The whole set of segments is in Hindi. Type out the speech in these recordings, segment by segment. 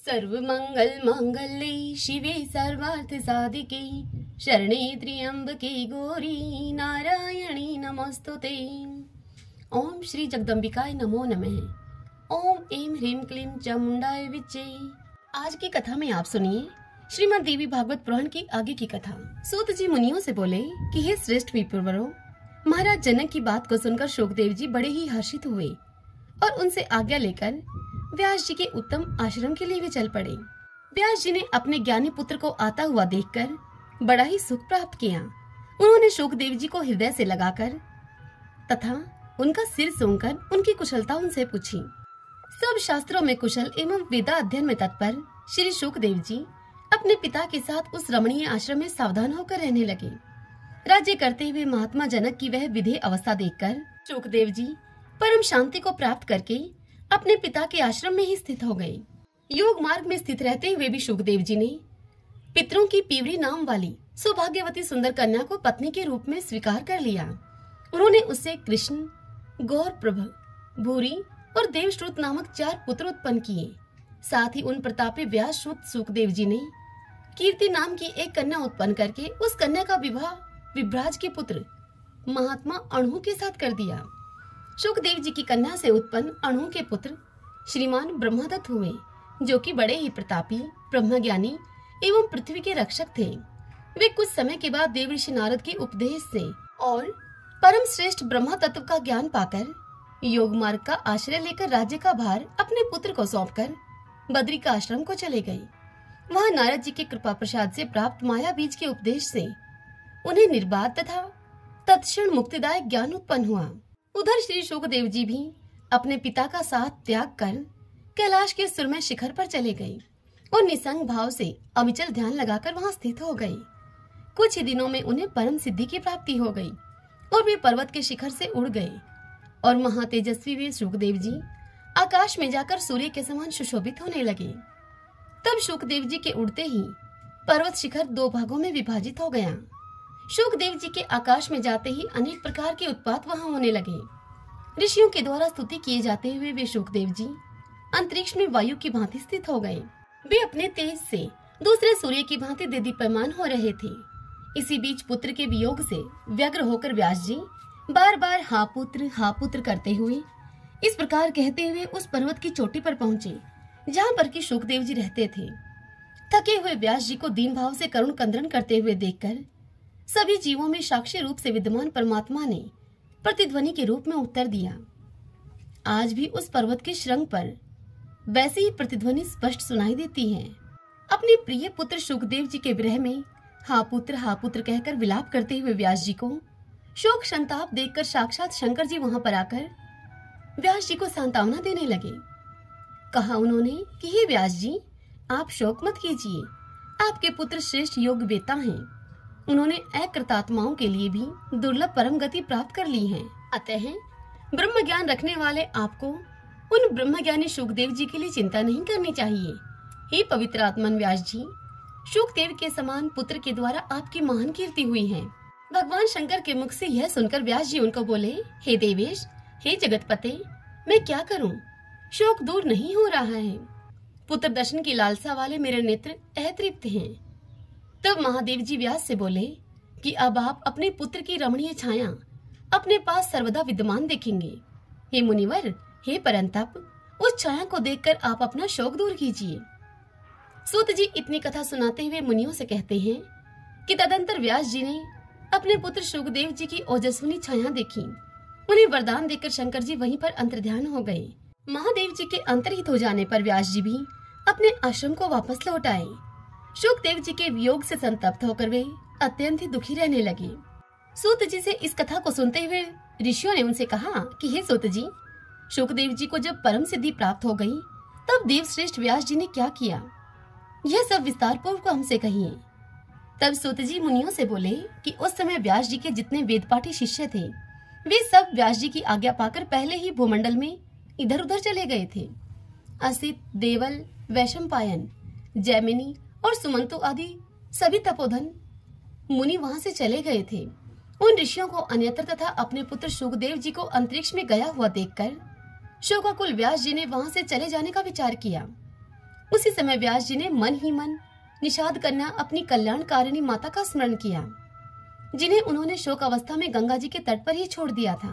सर्वमंगल मांगल्ये शिवे सर्वार्थ साधिके शरणे त्र्यंबके गौरी नारायणी नमस्तुते। ओम श्री जगदम्बिकाय नमो नमः। ओम ऐं ह्रीं क्लीं चामुंडाय विच्चे। आज की कथा में आप सुनिए श्रीमद् देवी भागवत पुराण की आगे की कथा। सूत जी मुनियों से बोले कि हे श्रेष्ठ विप्रवरों, महाराज जनक की बात को सुनकर शोकदेव जी बड़े ही हर्षित हुए और उनसे आज्ञा लेकर व्यास जी के उत्तम आश्रम के लिए भी चल पड़े। व्यास जी ने अपने ज्ञानी पुत्र को आता हुआ देखकर बड़ा ही सुख प्राप्त किया। उन्होंने शोकदेव जी को हृदय से लगाकर तथा उनका सिर सूंघकर उनकी कुशलता उनसे पूछी। सब शास्त्रों में कुशल एवं वेदा अध्ययन में तत्पर श्री शोकदेव जी अपने पिता के साथ उस रमणीय आश्रम में सावधान होकर रहने लगे। राज्य करते हुए महात्मा जनक की वह विधेय अवस्था देखकर शोकदेव जी परम शांति को प्राप्त करके अपने पिता के आश्रम में ही स्थित हो गए। योग मार्ग में स्थित रहते हुए भी शोकदेव जी ने पितरों की पीवरी नाम वाली सौभाग्यवती सुंदर कन्या को पत्नी के रूप में स्वीकार कर लिया। उन्होंने उससे कृष्ण, गौरप्रभ, भूरी और देवश्रुत नामक 4 पुत्र उत्पन्न किए। साथ ही उन प्रतापी व्यास श्रुत सुखदेव जी ने कीर्ति नाम की एक कन्या उत्पन्न करके उस कन्या का विवाह विभ्राज के पुत्र महात्मा अणु के साथ कर दिया। शुकदेव जी की कन्या से उत्पन्न अणु के पुत्र श्रीमान ब्रह्मदत्त हुए, जो कि बड़े ही प्रतापी, ब्रह्मज्ञानी एवं पृथ्वी के रक्षक थे। वे कुछ समय के बाद देवऋषि नारद के उपदेश से और परम श्रेष्ठ ब्रह्म तत्व का ज्ञान पाकर योग मार्ग का आश्रय लेकर राज्य का भार अपने पुत्र को सौंपकर बद्री का आश्रम को चले गए। वहां नारद जी के कृपा प्रसाद से प्राप्त माया बीज के उपदेश से उन्हें निर्बाध तथा तत्क्षण मुक्तिदायक ज्ञान उत्पन्न हुआ। उधर श्री शोकदेव जी भी अपने पिता का साथ त्याग कर कैलाश के सुरमय शिखर पर चले गए और निसंग भाव से अविचल ध्यान लगाकर वहां स्थित हो गए। कुछ ही दिनों में उन्हें परम सिद्धि की प्राप्ति हो गई और वे पर्वत के शिखर से उड़ गए और महातेजस्वी वे शोकदेव जी आकाश में जाकर सूर्य के समान सुशोभित होने लगे। तब शोकदेव जी के उड़ते ही पर्वत शिखर 2 भागों में विभाजित हो गया। शोकदेव जी के आकाश में जाते ही अनेक प्रकार के उत्पात वहां होने लगे। ऋषियों के द्वारा स्तुति किए जाते हुए वे शोकदेव जी अंतरिक्ष में वायु की भांति स्थित हो गए। वे अपने तेज से दूसरे सूर्य की भांति दीप्यमान हो रहे थे। इसी बीच पुत्र के वियोग से व्यग्र होकर व्यास जी बार बार हा पुत्र करते हुए इस प्रकार कहते हुए उस पर्वत की चोटी पर पहुंचे जहाँ पर कि शोकदेव जी रहते थे। थके हुए व्यास जी को दीन भाव से करुण कंदन करते हुए देखकर सभी जीवों में साक्षी रूप से विद्यमान परमात्मा ने प्रतिध्वनि के रूप में उत्तर दिया। आज भी उस पर्वत के श्रृंग पर वैसी ही प्रतिध्वनि स्पष्ट सुनाई देती है। अपने प्रिय पुत्र शुकदेव जी के विरह में हा पुत्र कहकर विलाप करते हुए व्यास जी को शोक संताप देखकर साक्षात शंकर जी वहां पर आकर व्यास जी को सांत्वना देने लगे। कहा उन्होंने कि हे व्यास जी, आप शोक मत कीजिए, आपके पुत्र श्रेष्ठ योग वेता हैं। उन्होंने अकृतात्माओं के लिए भी दुर्लभ परम गति प्राप्त कर ली है। अतः ब्रह्म ज्ञान रखने वाले आपको उन ब्रह्मज्ञानी शुकदेव जी के लिए चिंता नहीं करनी चाहिए। हे पवित्र आत्मन व्यास जी, शुकदेव के समान पुत्र के द्वारा आपकी महान कीर्ति हुई है। भगवान शंकर के मुख से यह सुनकर व्यास जी उनको बोले, हे देवेश, हे जगतपते, मैं क्या करूं? शोक दूर नहीं हो रहा है। पुत्र दर्शन की लालसा वाले मेरे नेत्र अतृप्त हैं। तब महादेव जी व्यास से बोले कि अब आप अपने पुत्र की रमणीय छाया अपने पास सर्वदा विद्यमान देखेंगे। हे मुनिवर, हे परंतप, उस छाया को देखकर आप अपना शोक दूर कीजिए। सूत जी इतनी कथा सुनाते हुए मुनियों से कहते हैं कि तदंतर व्यास जी ने अपने पुत्र शुकदेव जी की ओजस्विनी छाया देखी। उन्हें वरदान देकर शंकर जी वहीं पर अंतर्ध्यान हो गए। महादेव जी के अंतर्हित हो जाने पर व्यास जी भी अपने आश्रम को वापस लौट आए। शुकदेव जी के वियोग से संतप्त होकर वे अत्यंत ही दुखी रहने लगे। सूत जी से इस कथा को सुनते हुए ऋषियों ने उनसे कहा कि हे सूत जी, शुकदेव जी को जब परम सिद्धि प्राप्त हो गई तब देव श्रेष्ठ व्यास जी ने क्या किया, यह सब विस्तार पूर्वक हमसे कहिए। तब सूत जी मुनियों से बोले कि उस समय व्यास जी के जितने वेदपाठी शिष्य थे वे सब व्यास जी की आज्ञा पाकर पहले ही भूमंडल में इधर उधर चले गए थे। असित, देवल, वैशंपायन, जैमिनी और सुमंतु आदि सभी तपोधन मुनि वहां से चले गए थे। उन ऋषियों को अन्यत्र तथा अपने पुत्र शुकदेव जी को अंतरिक्ष में गया हुआ देखकर शोकाकुल व्यास जी ने वहां से चले जाने का विचार किया। उसी समय व्यास जी ने मन ही मन निषाद कन्या अपनी कल्याणकारिणी माता का स्मरण किया, जिन्हें उन्होंने शोक अवस्था में गंगा जी के तट पर ही छोड़ दिया था।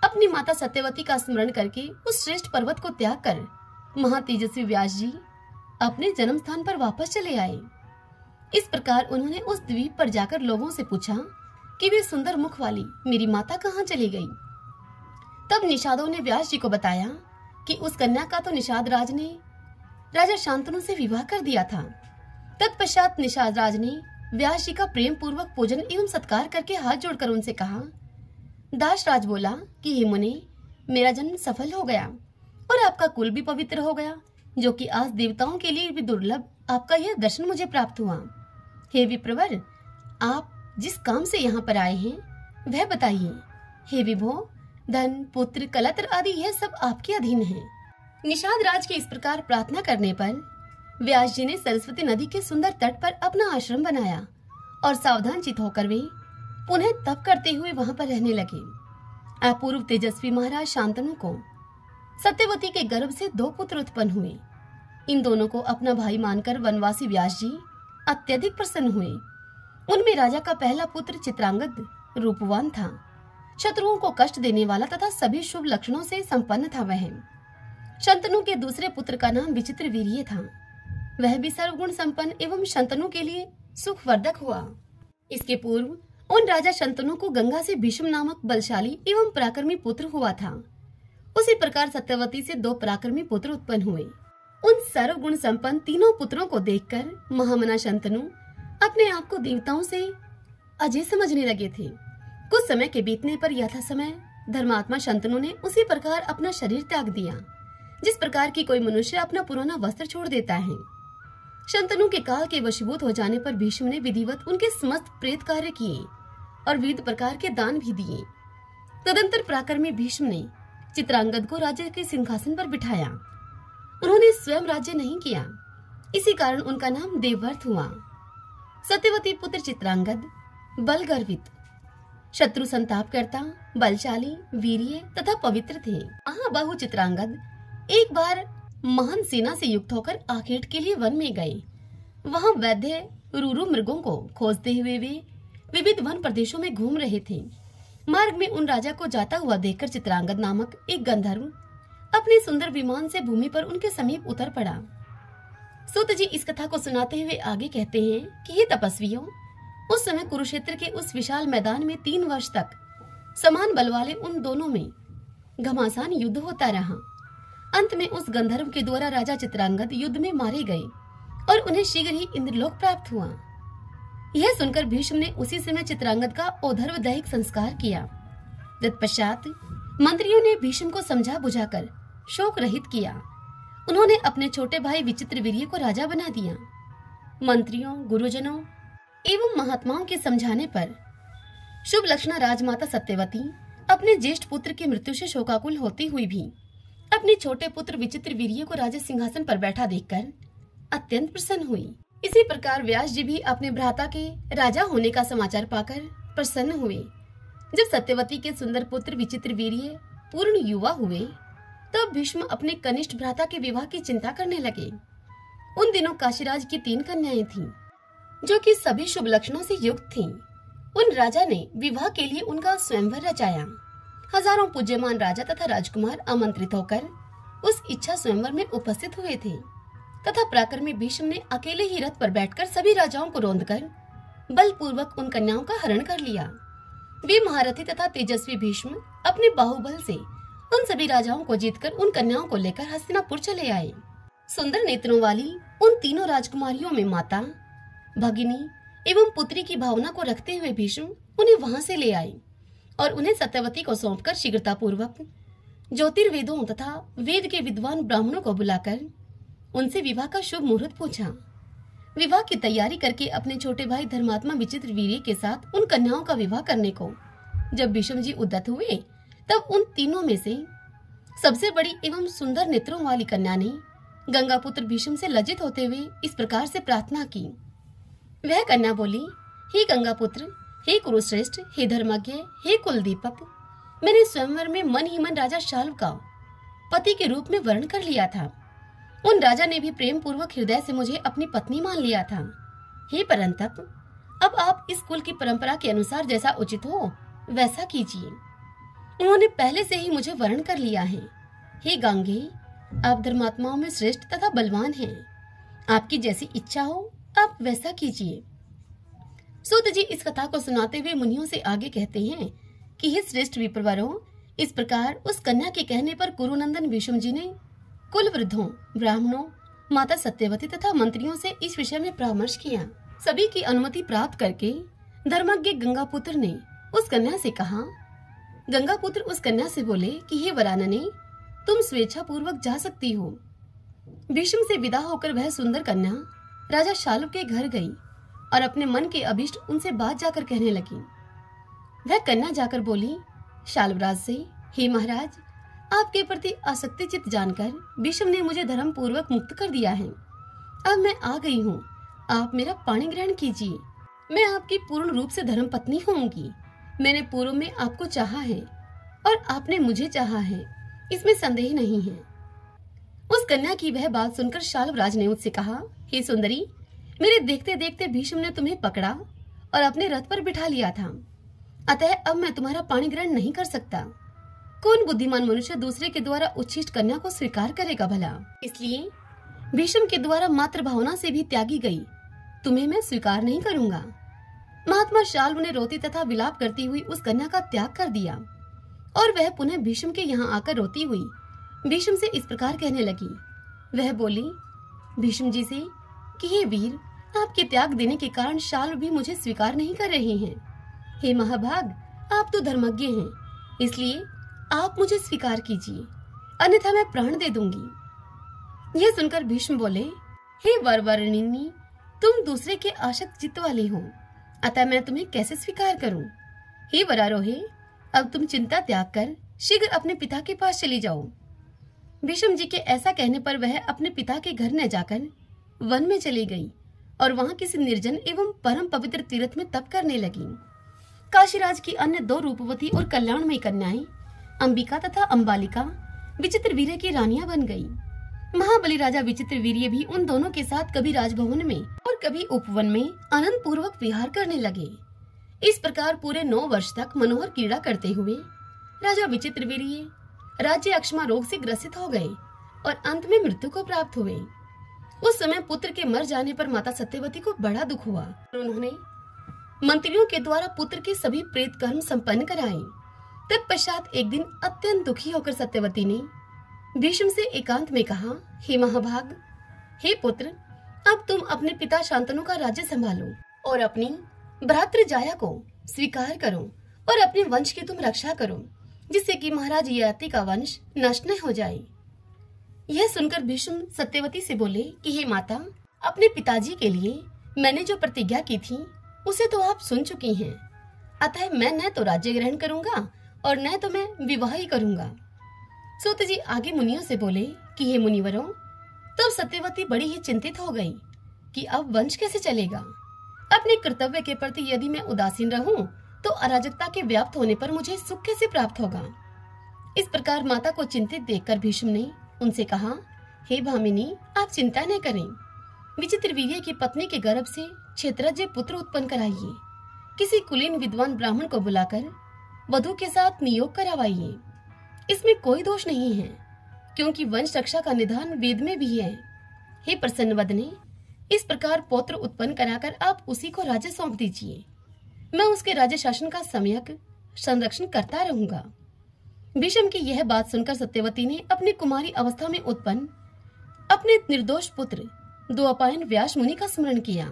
अपनी माता सत्यवती का स्मरण करके उस श्रेष्ठ पर्वत को त्याग कर महातेजस्वी व्यास जी अपने जन्म स्थान पर वापस चले आए। इस प्रकार उन्होंने उस द्वीप पर जाकर लोगों से पूछा कि वे सुंदर मुख वाली मेरी माता कहाँ चली गई। तब निषादों ने व्यास जी को बताया कि उस कन्या का तो निषाद राज ने राजा शांतनु से विवाह कर दिया था। तत्पश्चात निषाद राज ने व्यास जी का प्रेम पूर्वक पूजन एवं सत्कार करके हाथ जोड़कर उनसे कहा। दास राज बोला कि हे मुने, मेरा जन्म सफल हो गया और आपका कुल भी पवित्र हो गया, जो कि आज देवताओं के लिए भी दुर्लभ आपका यह दर्शन मुझे प्राप्त हुआ। हे विप्रवर, आप जिस काम से यहाँ पर आए हैं वह बताइए। हे विभो, धन पुत्र कलत्र आदि यह सब आपके अधीन है। निषाद राज के इस प्रकार प्रार्थना करने पर व्यास जी ने सरस्वती नदी के सुंदर तट पर अपना आश्रम बनाया और सावधान चित होकर वे पुनः तप करते हुए वहां पर रहने लगे। अपूर्व तेजस्वी महाराज शांतनु को सत्यवती के गर्भ से 2 पुत्र उत्पन्न हुए। इन दोनों को अपना भाई मानकर वनवासी व्यास जी अत्यधिक प्रसन्न हुए। उनमें राजा का पहला पुत्र चित्रांगद रूपवान था, शत्रुओं को कष्ट देने वाला तथा सभी शुभ लक्षणों से संपन्न था। वह शंतनु के दूसरे पुत्र का नाम विचित्र वीर्य था। वह भी सर्वगुण संपन्न एवं शंतनु के लिए सुखवर्धक हुआ। इसके पूर्व उन राजा शंतनु को गंगा से भीष्म नामक बलशाली एवं पराक्रमी पुत्र हुआ था। उसी प्रकार सत्यवती से 2 पराक्रमी पुत्र उत्पन्न हुए। उन सर्वगुण संपन्न तीनों पुत्रों को देखकर महामना शंतनु अपने आप को देवताओं से अजय समझने लगे थे। कुछ समय के बीतने पर यथा समय धर्मात्मा शंतनु ने उसी प्रकार अपना शरीर त्याग दिया, जिस प्रकार की कोई मनुष्य अपना पुराना वस्त्र छोड़ देता है। शंतनु के काल के वशीभूत हो जाने पर भीष्म ने विधिवत उनके समस्त प्रेत कार्य किए और विविध प्रकार के दान भी दिए। तदंतर पराक्रमी भीष्म ने चित्रांगद को राज्य के सिंहासन पर बिठाया। उन्होंने स्वयं राज्य नहीं किया, इसी कारण उनका नाम देवव्रत हुआ। सत्यवती पुत्र चित्रांगद बल गर्वित, शत्रु संताप करता, बलशाली, वीर्य तथा पवित्र थे। महाबाहु चित्रांगद एक बार महान सेना से युक्त होकर आखेट के लिए वन में गए। वहां वैद्य रूरू मृगों को खोजते हुए वे विविध वन प्रदेशों में घूम रहे थे। मार्ग में उन राजा को जाता हुआ देखकर चित्रांगद नामक एक गंधर्व अपने सुंदर विमान से भूमि पर उनके समीप उतर पड़ा। सूत जी इस कथा को सुनाते हुए आगे कहते हैं कि हे तपस्वियों, उस समय कुरुक्षेत्र के उस विशाल मैदान में 3 वर्ष तक समान बल वाले उन दोनों में घमासान युद्ध होता रहा। अंत में उस गंधर्व के द्वारा राजा चित्रांगद युद्ध में मारे गए और उन्हें शीघ्र ही इंद्रलोक प्राप्त हुआ। यह सुनकर भीष्म ने उसी समय चित्रांगद का औधर्व दैहिक संस्कार किया। तत्पश्चात मंत्रियों ने भीष्म को समझा बुझाकर शोक रहित किया। उन्होंने अपने छोटे भाई विचित्र वीर्य को राजा बना दिया। मंत्रियों, गुरुजनों एवं महात्माओं के समझाने पर शुभ लक्षणा राजमाता सत्यवती अपने ज्येष्ठ पुत्र की मृत्यु से शोकाकुल होती हुई भी अपने छोटे पुत्र विचित्र वीर्य को राजा सिंहासन पर बैठा देखकर अत्यंत प्रसन्न हुई। इसी प्रकार व्यास जी भी अपने भ्राता के राजा होने का समाचार पाकर प्रसन्न हुए। जब सत्यवती के सुंदर पुत्र विचित्र वीर्य पूर्ण युवा हुए, तब भीष्म अपने कनिष्ठ भ्राता के विवाह की चिंता करने लगे। उन दिनों काशीराज की 3 कन्याएं थीं, जो कि सभी शुभ लक्षणों से युक्त थीं। उन राजा ने विवाह के लिए उनका स्वयंवर रचाया। हजारों पूज्यमान राजा तथा राजकुमार आमंत्रित होकर उस इच्छा स्वयंवर में उपस्थित हुए थे तथा पराक्रमी भीष्म ने अकेले ही रथ पर बैठकर सभी राजाओं को रौंदकर बलपूर्वक उन कन्याओं का हरण कर लिया। वे महारथी तथा तेजस्वी भीष्म अपने बाहुबल से उन सभी राजाओं को जीतकर उन कन्याओं को लेकर हस्तिनापुर चले आए। सुंदर नेत्रों वाली उन तीनों राजकुमारियों में माता, भगिनी एवं पुत्री की भावना को रखते हुए भीष्म उन्हें वहां से ले आए और उन्हें सत्यवती को सौंपकर शीघ्रता पूर्वक ज्योतिर्वेदों तथा वेद के विद्वान ब्राह्मणों को बुलाकर उनसे विवाह का शुभ मुहूर्त पूछा। विवाह की तैयारी करके अपने छोटे भाई धर्मात्मा विचित्र वीर्य के साथ उन कन्याओं का विवाह करने को जब भीष्म जी उद्यत हुए, तब उन तीनों में से सबसे बड़ी एवं सुंदर नेत्रों वाली कन्या ने गंगा पुत्र भीष्म से लज्जित होते हुए इस प्रकार से प्रार्थना की। वह कन्या बोली, हे गंगा पुत्र, हे कुरुश्रेष्ठ, हे धर्मज्ञ, हे कुलदीपक, मैंने स्वयंवर में मन ही मन राजा शाल्व का पति के रूप में वर्ण कर लिया था। उन राजा ने भी प्रेम पूर्वक हृदय से मुझे अपनी पत्नी मान लिया था। हे परंतप, अब आप इस कुल की परंपरा के अनुसार जैसा उचित हो वैसा कीजिए। उन्होंने पहले से ही मुझे वर्ण कर लिया है। हे गांगे, आप धर्मात्माओं में श्रेष्ठ तथा बलवान हैं। आपकी जैसी इच्छा हो आप वैसा कीजिए। सूत जी इस कथा को सुनाते हुए मुनियों से आगे कहते हैं कि हे श्रेष्ठ विप्रवरों, इस प्रकार उस कन्या के कहने पर कुरुनंदन भीष्म जी ने कुल वृद्धों, ब्राह्मणों, माता सत्यवती तथा मंत्रियों से इस विषय में परामर्श किया। सभी की अनुमति प्राप्त करके धर्मज्ञ गंगापुत्र ने उस कन्या से कहा। गंगापुत्र उस कन्या से बोले कि हे वरानने, तुम स्वेच्छा पूर्वक जा सकती हो। भीष्म से विदा होकर वह सुंदर कन्या राजा शाल्व के घर गई और अपने मन के अभिष्ट उनसे बात जाकर कहने लगी। वह कन्या जाकर बोली शाल्वराज से, हे महाराज, आपके प्रति आसक्ति चित्त जानकर भीष्म ने मुझे धर्म पूर्वक मुक्त कर दिया है। अब मैं आ गई हूँ, आप मेरा पाणी ग्रहण कीजिए। मैं आपकी पूर्ण रूप से धर्म पत्नी होंगी। मैंने पूर्व में आपको चाहा है और आपने मुझे चाहा है, इसमें संदेह नहीं है। उस कन्या की वह बात सुनकर शाल्वराज ने मुझसे कहा, हे सुंदरी, मेरे देखते देखते भीष्म ने तुम्हें पकड़ा और अपने रथ पर बिठा लिया था, अतः अब मैं तुम्हारा पाणी ग्रहण नहीं कर सकता। कौन बुद्धिमान मनुष्य दूसरे के द्वारा उच्छिष्ट कन्या को स्वीकार करेगा भला? इसलिए भीष्म के द्वारा मात्र भावना से भी त्यागी गई तुम्हें मैं स्वीकार नहीं करूंगा। महात्मा शाल्व ने रोती तथा विलाप करती हुई उस कन्या का त्याग कर दिया और वह पुनः भीष्म के यहाँ आकर रोती हुई भीष्म से इस प्रकार कहने लगी। वह बोली भीष्म जी से कि हे वीर, आपके त्याग देने के कारण शाल्व भी मुझे स्वीकार नहीं कर रहे हैं। हे महाभाग, आप तो धर्मज्ञ हैं, इसलिए आप मुझे स्वीकार कीजिए, अन्यथा मैं प्राण दे दूंगी। यह सुनकर भीष्म बोले, हे वरवर्णिनी, तुम दूसरे के आसक्त चित्त वाले हो, अतः मैं तुम्हें कैसे स्वीकार करूं? हे वरारोहे, अब तुम चिंता त्याग कर शीघ्र अपने पिता के पास चली जाओ। भीष्म जी के ऐसा कहने पर वह अपने पिता के घर न जाकर वन में चली गई और वहां किसी निर्जन एवं परम पवित्र तीर्थ में तप करने लगी। काशीराज की अन्य दो रूपवती और कल्याणमयी कन्याएं अंबिका तथा अंबालिका विचित्र वीर्य की रानियां बन गई। महाबली राजा विचित्र वीर्य भी उन दोनों के साथ कभी राजभवन में और कभी उपवन में आनंद पूर्वक विहार करने लगे। इस प्रकार पूरे 9 वर्ष तक मनोहर क्रीड़ा करते हुए राजा विचित्र वीर्य राज्य अक्षमा रोग से ग्रसित हो गए और अंत में मृत्यु को प्राप्त हुए। उस समय पुत्र के मर जाने पर माता सत्यवती को बड़ा दुख हुआ। उन्होंने मंत्रियों के द्वारा पुत्र के सभी प्रेत कर्म संपन्न कराए। तत्पश्चात एक दिन अत्यंत दुखी होकर सत्यवती ने भीष्म से एकांत में कहा, हे महाभाग, हे पुत्र, अब तुम अपने पिता शांतनु का राज्य संभालो और अपनी भ्रातृ जाया को स्वीकार करो और अपने वंश की तुम रक्षा करो, जिससे कि महाराज ययाति का वंश नष्ट न हो जाए। यह सुनकर भीष्म सत्यवती से बोले कि हे माता, अपने पिताजी के लिए मैंने जो प्रतिज्ञा की थी उसे तो आप सुन चुकी हैं, अतः मैं न तो राज्य ग्रहण करूंगा और न तो मैं विवाह ही करूंगा। सूत जी आगे मुनियों से बोले कि हे मुनिवरों, तब सत्यवती बड़ी ही चिंतित हो गई कि अब वंश कैसे चलेगा। अपने कर्तव्य के प्रति यदि मैं उदासीन रहूं तो अराजकता के व्याप्त होने पर मुझे सुख कैसे प्राप्त होगा। इस प्रकार माता को चिंतित देखकर भीष्म ने उनसे कहा, हे भामिनी, आप चिंता न करें। विचित्र वीर्य की पत्नी के गर्भ से क्षेत्रज्ञ पुत्र उत्पन्न कराइए। किसी कुलीन विद्वान ब्राह्मण को बुलाकर वधू के साथ नियोग करवाइए। इसमें कोई दोष नहीं है, क्योंकि वंश रक्षा का निधान वेद में भी है। हे प्रसन्न वदने, इस प्रकार पौत्र उत्पन्न कराकर आप उसी को राज्य सौंप दीजिए। मैं उसके राज्य शासन का सम्यक संरक्षण करता रहूंगा। भीष्म की यह बात सुनकर सत्यवती ने अपनी कुमारी अवस्था में उत्पन्न अपने निर्दोष पुत्र द्वापायन व्यास मुनि का स्मरण किया।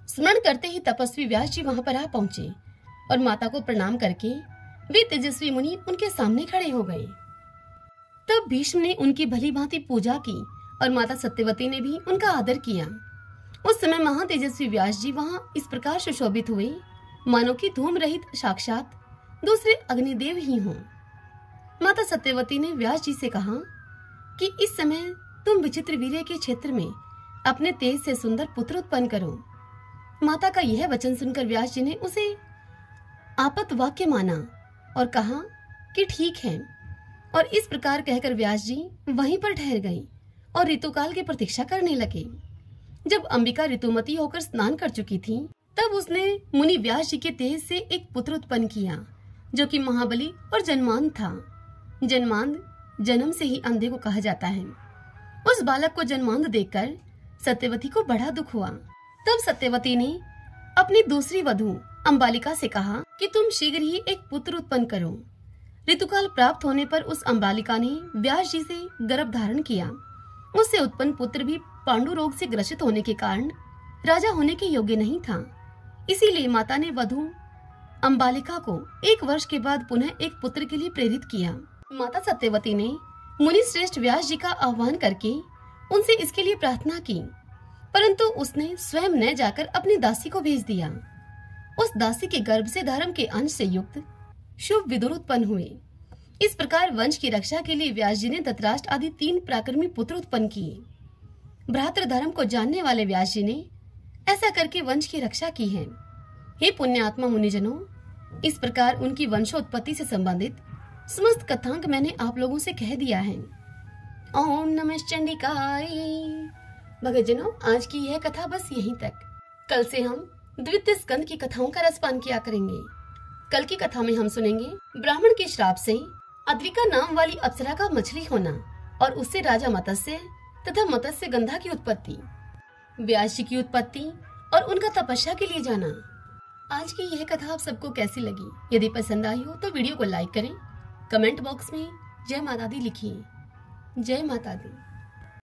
स्मरण करते ही तपस्वी व्यास जी वहां पर आ पहुंचे और माता को प्रणाम करके वे तेजस्वी मुनि उनके सामने खड़े हो गए। तब भीष्म ने उनकी भली भांति पूजा की और माता सत्यवती ने भी उनका आदर किया। उस समय महातेजस्वी व्यास जी वहां इस प्रकार सुशोभित हुए मानो कि धूम रहित साक्षात दूसरे अग्निदेव ही हों। माता सत्यवती ने व्यास जी से कहा कि इस समय तुम विचित्र वीर्य के क्षेत्र में अपने तेज से सुंदर पुत्र उत्पन्न करो। माता का यह वचन सुनकर व्यास जी ने उसे आपत वाक्य माना और कहा कि ठीक है, और इस प्रकार कहकर व्यास जी वहीं पर ठहर गए और ऋतुकाल की प्रतीक्षा करने लगे। जब अंबिका ऋतुमती होकर स्नान कर चुकी थी, तब उसने मुनि व्यास जी के तेज से एक पुत्र उत्पन्न किया, जो कि महाबली और जन्मांध था। जन्मांध जन्म से ही अंधे को कहा जाता है। उस बालक को जन्मांध देखकर सत्यवती को बड़ा दुख हुआ। तब सत्यवती ने अपनी दूसरी वधू अंबालिका से कहा कि तुम शीघ्र ही एक पुत्र उत्पन्न करो। ऋतुकाल प्राप्त होने पर उस अंबालिका ने व्यास जी से गर्भ धारण किया। उससे उत्पन्न पुत्र भी पांडु रोग से ग्रसित होने के कारण राजा होने के योग्य नहीं था। इसीलिए माता ने वधू अंबालिका को 1 वर्ष के बाद पुनः एक पुत्र के लिए प्रेरित किया। माता सत्यवती ने मुनि श्रेष्ठ व्यास जी का आह्वान करके उनसे इसके लिए प्रार्थना की, परंतु उसने स्वयं न जाकर अपनी दासी को भेज दिया। उस दासी के गर्भ से धर्म के अंश से युक्त शुभ विदुर उत्पन्न हुए। इस प्रकार वंश की रक्षा के लिए व्यास जी ने धृतराष्ट्र आदि 3 पराक्रमी पुत्र उत्पन्न किए। भ्रातृ धर्म को जानने वाले व्यास जी ने ऐसा करके वंश की रक्षा की है। हे पुण्यात्मा मुनिजनों, इस प्रकार उनकी वंशोत्पत्ति से संबंधित समस्त कथांक मैंने आप लोगों से कह दिया है। ओम नमः चंडिकाय। भक्तजनों, आज की यह कथा बस यहीं तक। कल से हम द्वितीय स्कंद की कथाओं का रसपान किया करेंगे। कल की कथा में हम सुनेंगे ब्राह्मण के श्राप से अद्रिका नाम वाली अप्सरा का मछली होना और उससे राजा मत्स्य तथा मत्स्य गंधा की उत्पत्ति, व्यास जी की उत्पत्ति और उनका तपस्या के लिए जाना। आज की यह कथा आप सबको कैसी लगी? यदि पसंद आई हो तो वीडियो को लाइक करें, कमेंट बॉक्स में जय माता दी लिखिए। जय माता दी।